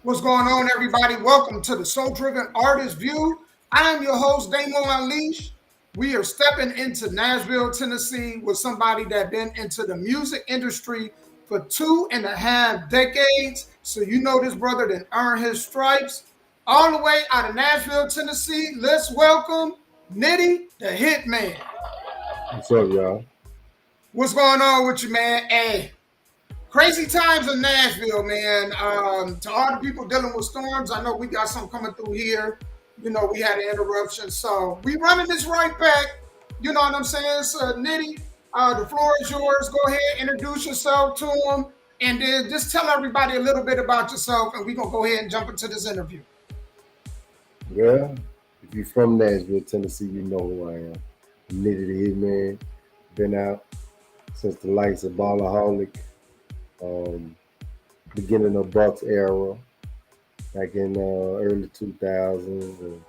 What's going on, everybody? Welcome to the Soul Driven Artist View. I am your host, Damon Unleash. We are stepping into Nashville, Tennessee with somebody that been into the music industry for 2.5 decades. So you know this brother didn't earn his stripes. All the way out of Nashville, Tennessee, let's welcome Nitty the Hittman. What's up, y'all? What's going on with you, man? Hey, crazy times in Nashville, man. To all the people dealing with storms, I know we got some coming through here. You know, we had an interruption. So we running this right back. You know what I'm saying? So Nitty, the floor is yours. Go ahead, introduce yourself to them. And then just tell everybody a little bit about yourself. And we're going to go ahead and jump into this interview. Well, if you're from Nashville, Tennessee, you know who I am. Nitty the Hittman. Been out since the likes of Ballaholic, um, beginning of Bucks era, back in early 2000s, and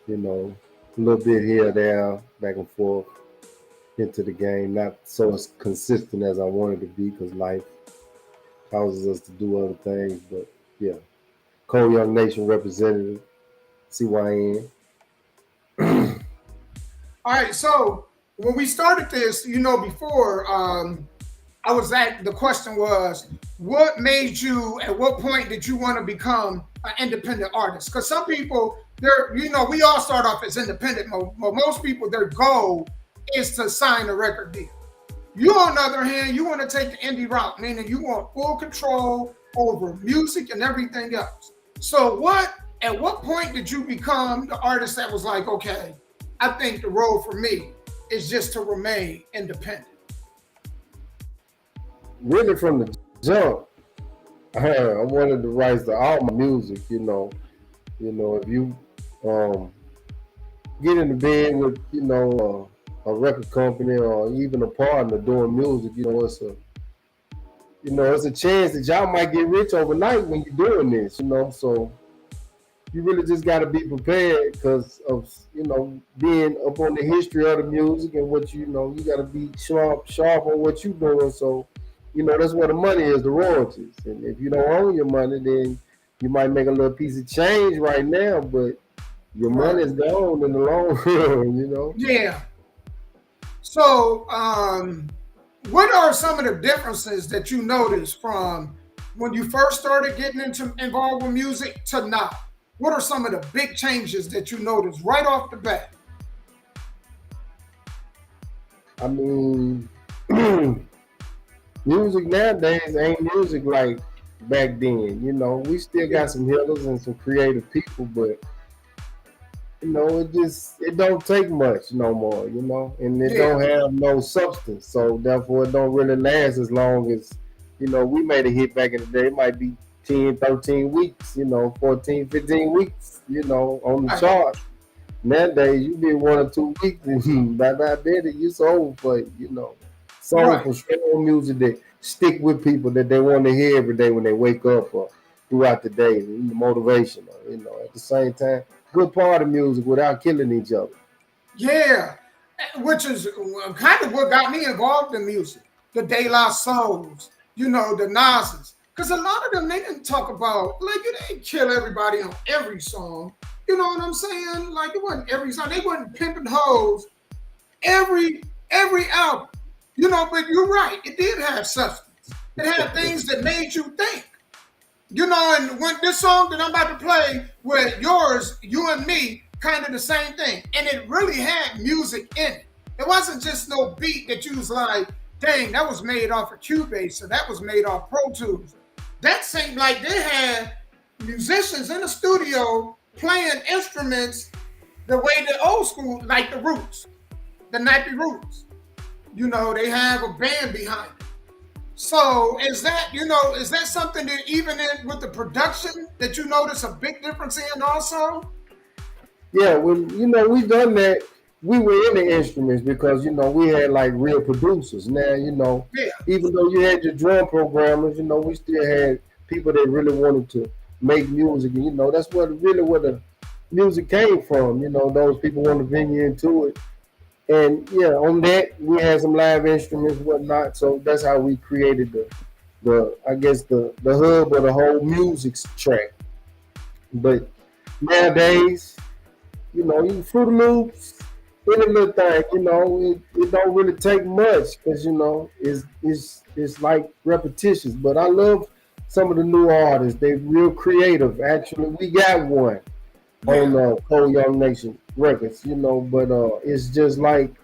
you know, a little bit here, there, back and forth into the game. Not so as consistent as I wanted to be because life causes us to do other things. But yeah, Cole Young Nation representative, CYN. All right. So when we started this, you know, before, I was at the question was, what made you? At what point did you want to become an independent artist? Because some people, they're we all start off as independent. Most people, their goal is to sign a record deal. You, on the other hand, you want to take the indie route, meaning you want full control over music and everything else. So, at what point did you become the artist that was like, okay, I think the role for me is just to remain independent? Really from the jump, I wanted the rights to all my music. If you get in the bed with a record company or even a partner doing music, it's a chance that y'all might get rich overnight when you're doing this. So you really just got to be prepared because of being up on the history of the music and what you got to be sharp on what you're doing. So that's where the money is, the royalties. And if you don't own your money, then you might make a little piece of change right now, but your money is gone in the long run. Yeah. So, what are some of the differences that you noticed from when you first started getting involved with music to now? What are some of the big changes that you noticed right off the bat? I mean, music nowadays ain't music like back then. We still got some healers and some creative people, but it don't take much no more, and it don't have no substance. So therefore it don't really last as long as, we made a hit back in the day. It might be 10, 13 weeks, 14, 15 weeks, on the chart. Nowadays you be 1 or 2 weeks and by that day you sold for, sold for strong music that stick with people that they want to hear every day when they wake up or throughout the day, motivation, at the same time. Good part of music without killing each other. Yeah, which is kind of what got me involved in music. The De La Souls, the Nas's. Because a lot of them, they didn't talk about, like, you didn't kill everybody on every song. You know what I'm saying? Like, it wasn't every song. They wasn't pimping hoes every album. But you're right. It did have substance. It had things that made you think. And when this song that I'm about to play with yours, you and me, kind of the same thing. And it really had music in it. It wasn't just no beat that you was like, dang, that was made off of Cubase, or that was made off Pro Tools. That seemed like they had musicians in the studio playing instruments the way the old school, like the Roots, the Nappy Roots. They have a band behind it. So is that something that even with the production that you notice a big difference in also? Yeah, when we done that, we were in the instruments because we had like real producers. Now even though you had your drum programmers, we still had people that really wanted to make music, and that's where the music came from. Those people want to bring you into it. And yeah, on that we had some live instruments, whatnot. So that's how we created the hub of the whole music track. But nowadays, you know, you Fruit Loops, any little thing, you know, it don't really take much because you know it's like repetitious. But I love some of the new artists. They real creative. Actually, we got one on Yeah. Cole Young Nation Records, you know, but it's just like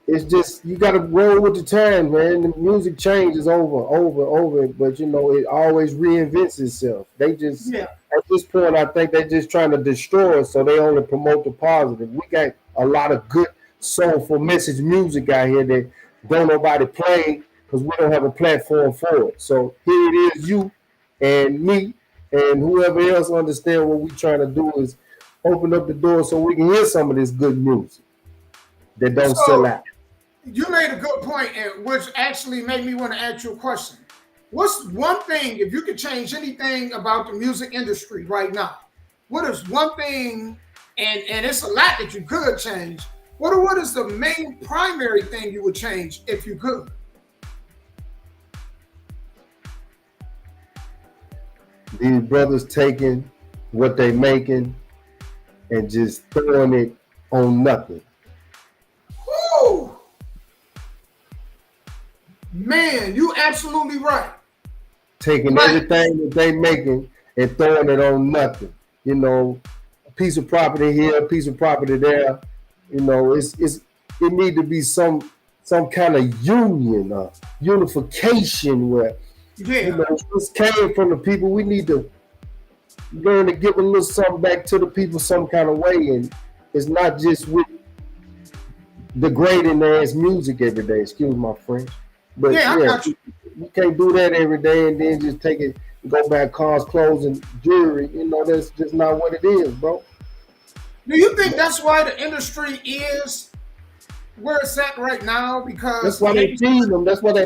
it's just you got to roll with the time, man. The music changes over, but you know it always reinvents itself. They just Yeah. at this point, I think they're just trying to destroy us, so they only promote the positive. We got a lot of good soulful message music out here that don't nobody play because we don't have a platform for it. So here it is, you and me and whoever else understand what we trying to do is open up the door so we can hear some of this good music that don't sell So out. you made a good point, and which actually made me want to ask you a question. What's one thing, if you could change anything about the music industry right now? What is one thing, and it's a lot that you could change. What is the main primary thing you would change if you could? These brothers taking what they making and just throwing it on nothing. Whoo! Man, you absolutely right. Taking Right. everything that they making and throwing it on nothing. You know, a piece of property here, a piece of property there. You know, it need to be some kind of union, unification where you Yeah. know this came from the people. We need to learn to give a little something back to the people some kind of way, and it's not just with degrading ass music every day. Excuse my French, but Yeah, I yeah, got you. you can't do that every day and then just take it, go back cars, clothes, and jewelry. You know that's just not what it is, bro. Do you think that's why the industry is where it's at right now? That's Because why they feed them. That's what they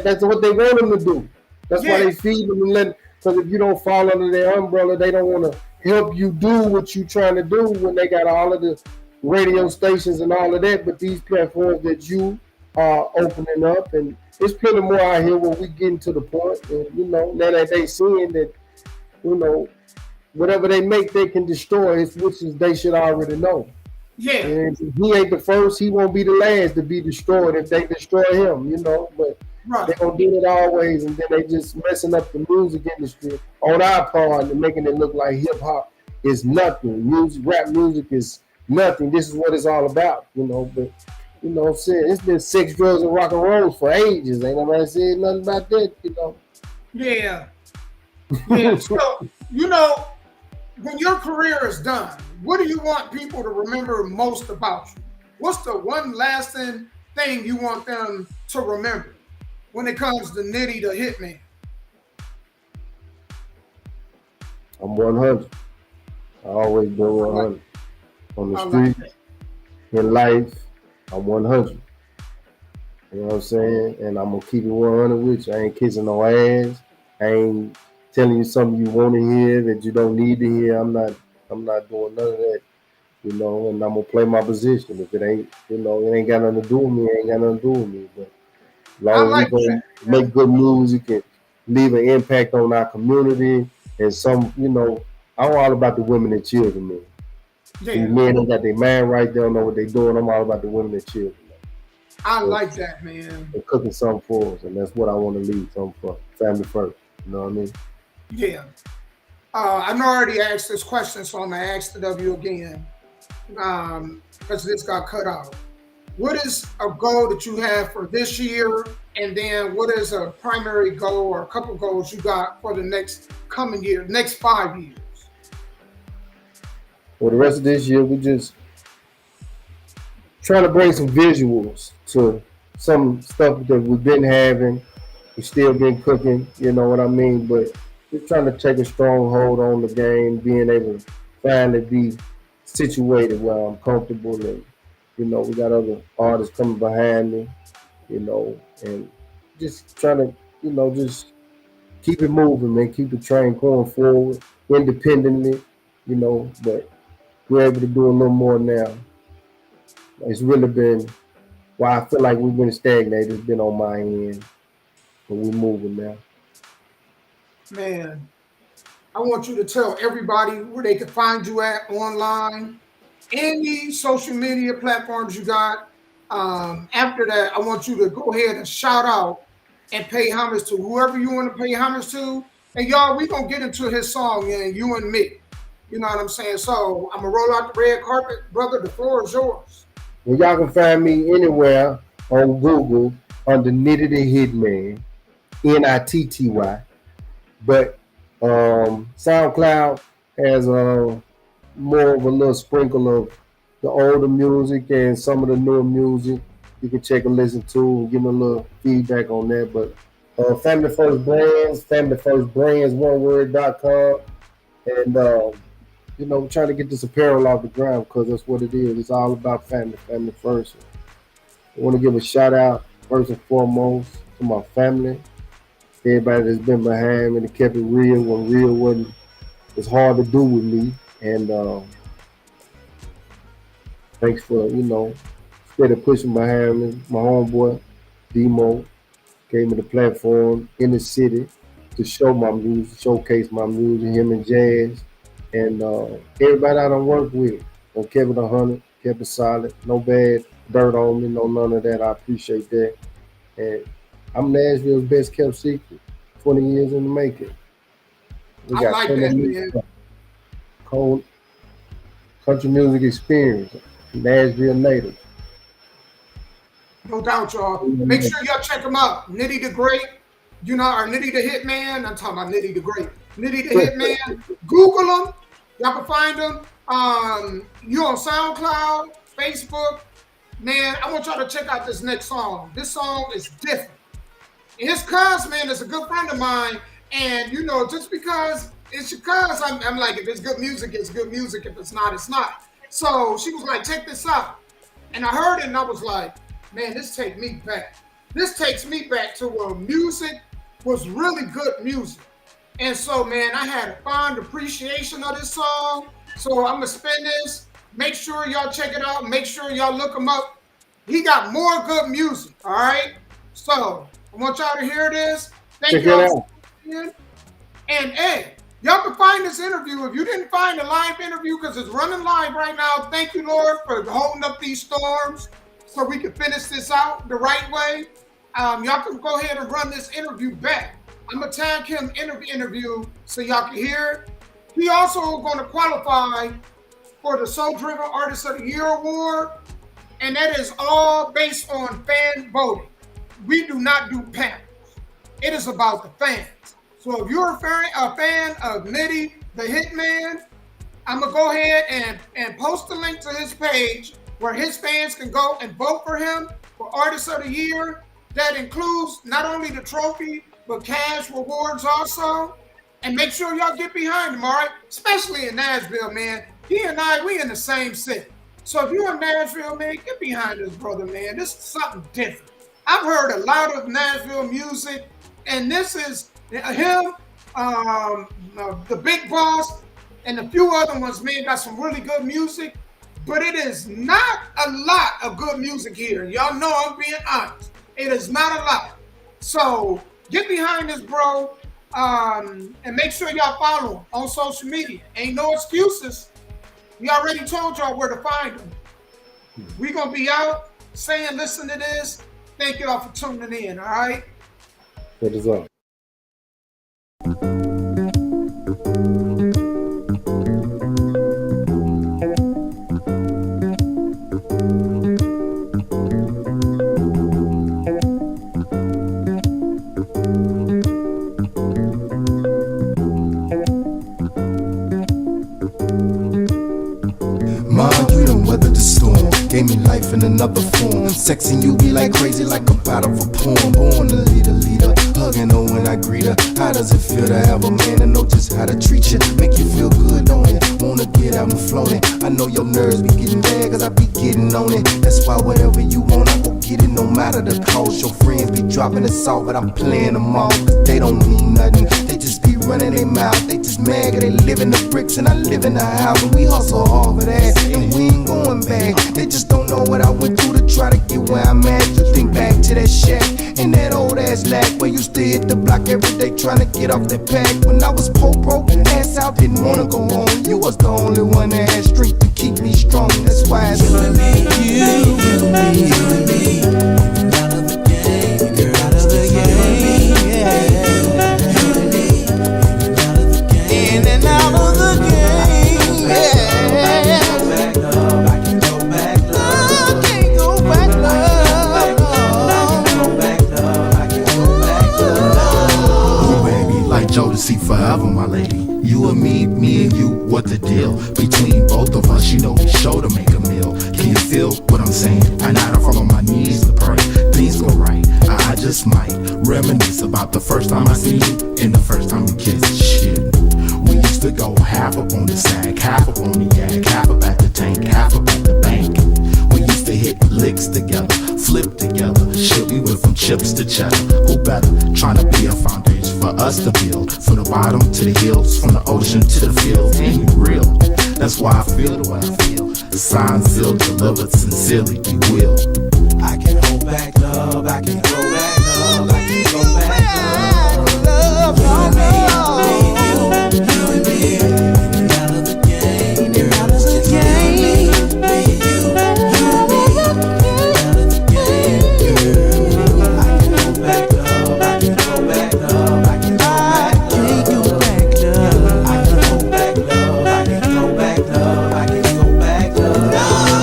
want them to do. That's why yeah, they feed them and let. Because if you don't fall under their umbrella, they don't want to help you do what you trying to do when they got all of the radio stations and all of that. But these platforms that you are opening up, and there's plenty more out here where we getting to the point, and you know now that they seeing that you know whatever they make, they can destroy. Which is they should already know. yeah, And if he ain't the first, he won't be the last to be destroyed if they destroy him, you know. But right. they're gonna do it always, and then they just messing up the music industry on our part and making it look like hip hop is nothing. Music, rap music is nothing. This is what it's all about, you know. But you know, what I'm saying it's been sex, drugs, and rock and roll for ages. Ain't nobody said nothing about that, you know. Yeah, yeah. So you know, when your career is done, what do you want people to remember most about you? What's the one lasting thing you want them to remember when it comes to Nitty the Hitman? I'm 100. I always been I like, 100 on the I like street that. in life. I'm 100. You know what I'm saying? And I'm gonna keep it 100 with you. I ain't kissing no ass. I ain't telling you something you want to hear that you don't need to hear. I'm not doing none of that. You know, and I'm gonna play my position. If it ain't, you know, it ain't got nothing to do with me. It ain't got nothing to do with me. But as I long as we like that. gonna make good music and leave an impact on our community and some, you know, I'm all about the women and children, man. These Yeah, men ain't got their mind right. They don't know what they're doing. I'm all about the women and children. I So like that, man. they're cooking something for us, and that's what I want to leave something for. Family first. You know what I mean? Yeah. I know I already asked this question, so I'm gonna ask the W again. Because this got cut out. What is a goal that you have for this year? And then what is a primary goal or a couple goals you got for the next coming year, next 5 years? For the rest of this year, we just trying to bring some visuals to some stuff that we've been having. We still been cooking, you know what I mean? But just trying to take a strong hold on the game, being able to finally be situated where I'm comfortable and you know, we got other artists coming behind me, you know, and just trying to, you know, just keep it moving, man, keep the train going forward independently, you know, but we're able to do a little more now. It's really been why I feel like we've been stagnated. It's been on my end, but we're moving now. Man, I want you to tell everybody where they can find you at online, any social media platforms you got. After that, I want you to go ahead and shout out and pay homage to whoever you want to pay homage to. And y'all, we gonna get into his song, and you and me. You know what I'm saying? So I'm gonna roll out the red carpet, brother. The floor is yours. Well, y'all can find me anywhere on Google under Nitty the Hittman, Nitty. But SoundCloud has more of a little sprinkle of the older music and some of the newer music. You can check and listen to and give me a little feedback on that. But Family First Brands, one word.com. And, we're trying to get this apparel off the ground because that's what it is. It's all about family first. I want to give a shout out, first and foremost, to my family. Everybody that's been behind me and kept it real when real wasn't, it's hard to do with me. And thanks for, steady pushing behind me. My homeboy, Demo, gave me the platform in the city to show my music, showcase my music, him and Jazz. And everybody I done work with, kept it 100, kept it solid, no bad dirt on me, no none of that. I appreciate that. And I'm Nashville's best kept secret, 20 years in the making. We I got like that, man. Cold country music experience, Nashville native. No doubt, y'all. Make sure y'all check him out. Nitty the Great, or Nitty the Hitman. I'm talking about Nitty the Great. Nitty the Hitman. Google him. Y'all can find him. You on SoundCloud, Facebook. Man, I want y'all to check out this next song. This song is different. And his cuz, man, is a good friend of mine. And, just because it's your cuz, I'm like, if it's good music, it's good music. If it's not, it's not. So she was like, check this out. And I heard it and I was like, man, this takes me back. This takes me back to where music was really good music. And so, man, I had a fond appreciation of this song. So I'm going to spin this. Make sure y'all check it out. Make sure y'all look him up. He got more good music, all right? So I want y'all to hear this. Thank y'all. And, hey, y'all can find this interview. If you didn't find the live interview, because it's running live right now, thank you, Lord, for holding up these storms so we can finish this out the right way. Y'all can go ahead and run this interview back. I'm going to tag him in the interview so y'all can hear it. He also going to qualify for the Soul Driven Artist of the Year Award, and that is all based on fan voting. We do not do panels. It is about the fans. So if you're a fan of Nitty, the Hitman, I'm going to go ahead and post the link to his page where his fans can go and vote for him for Artist of the Year. That includes not only the trophy, but cash rewards also. And make sure y'all get behind him, all right? Especially in Nashville, man. He and I, we in the same city. So if you're in Nashville, man, get behind this brother, man. This is something different. I've heard a lot of Nashville music, and this is him, the Big Boss, and a few other ones, man, got some really good music. But it is not a lot of good music here. Y'all know I'm being honest. It is not a lot. So get behind this, bro, and make sure y'all follow him on social media. Ain't no excuses. We already told y'all where to find him. We gonna be out saying, listen to this. Thank y'all for tuning in, all right? What is up? Gave me life in another form. Sexing you be like crazy, like a part of a poem. Born to lead a leader, hugging her when I greet her. How does it feel to have a man and know just how to treat you? Make you feel good, don't it? Wanna get out and flown it. I know your nerves be getting bad, cause I be getting on it. That's why whatever you want, I go get it, no matter the cost. Your friends be dropping us off, but I'm playing them off, cause they don't mean nothing. They just be running their mouth. They just mad 'cause they live in the bricks and I live in the house. And we hustle hard for that, and we ain't going back. They just don't know what I went through to try to get where I'm at. Just think back to that shack and that old ass lack where used to hit the block every day trying to get off that pack. When I was poor, broke, ass out, didn't wanna go home. You was the only one that had strength to keep me strong. That's why it's you and me, you and me, you and me. Out of the game, girl, out of the game, yeah. You and me, out of the game, in and out of the game, yeah. I can't go back, love. I can't go back, love. I can't go back, love. I can't go back, love. Oh, baby, like Jodeci forever, my lady. You and me and you, what the deal? Between both of us, you know we sure to make a meal. Can you feel what I'm saying? I know to fall on my knees to pray. Things go right, I just might reminisce about the first time I seen you and the first time we kissed. Shit, we used to go half up on the sack, half up on the yak, half up at the tank, half up at the bank. We used to hit licks together, flip together. Shit, we went from chips to cheddar. Who better? Trying to be a foundation for us to build. From the bottom to the hills, from the ocean to the fields. And you real. That's why I feel the way I feel. The sign sealed, delivered sincerely, we will. I can hold back love, I can go back love, I can go back love. Love, you and me, out of the game, you're out of the game. You and me, out of the game, girl. I can go back love, I can go back love, I can go back love. I can go back love, I can go back love, I can go back love.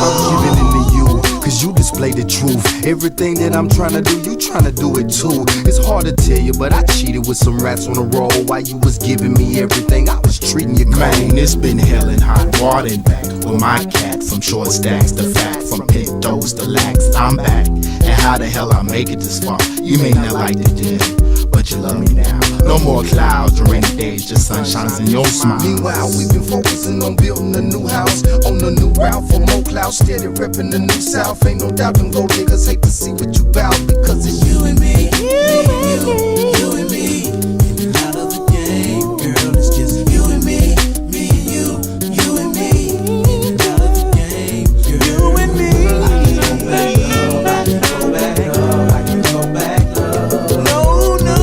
I'm giving it to you, 'cause you display the truth. Everything that I'm trying to do, you trying to do it too. It's hard to tell you, but I cheated with some rats on the road while you was giving me everything. I was treating you cold. Man, it's been hell and hot water and back with my cat. From short stacks to fat, from pintos to lax. I'm back, and how the hell I make it this far? You may not like the did, but you love me now. No more clouds or rainy days, just sunshines in your smile. Meanwhile, we've been focusing on building a new house, on a new route for more clouds, steady repping the new south. Ain't no doubt them gold diggers hate to see what you bout, because it's you and me, you and me. Out of the game, girl, it's just you and me and you and me. Out of the game, girl, you and me. I can go back love, I can go back love, I can go back love. No, no.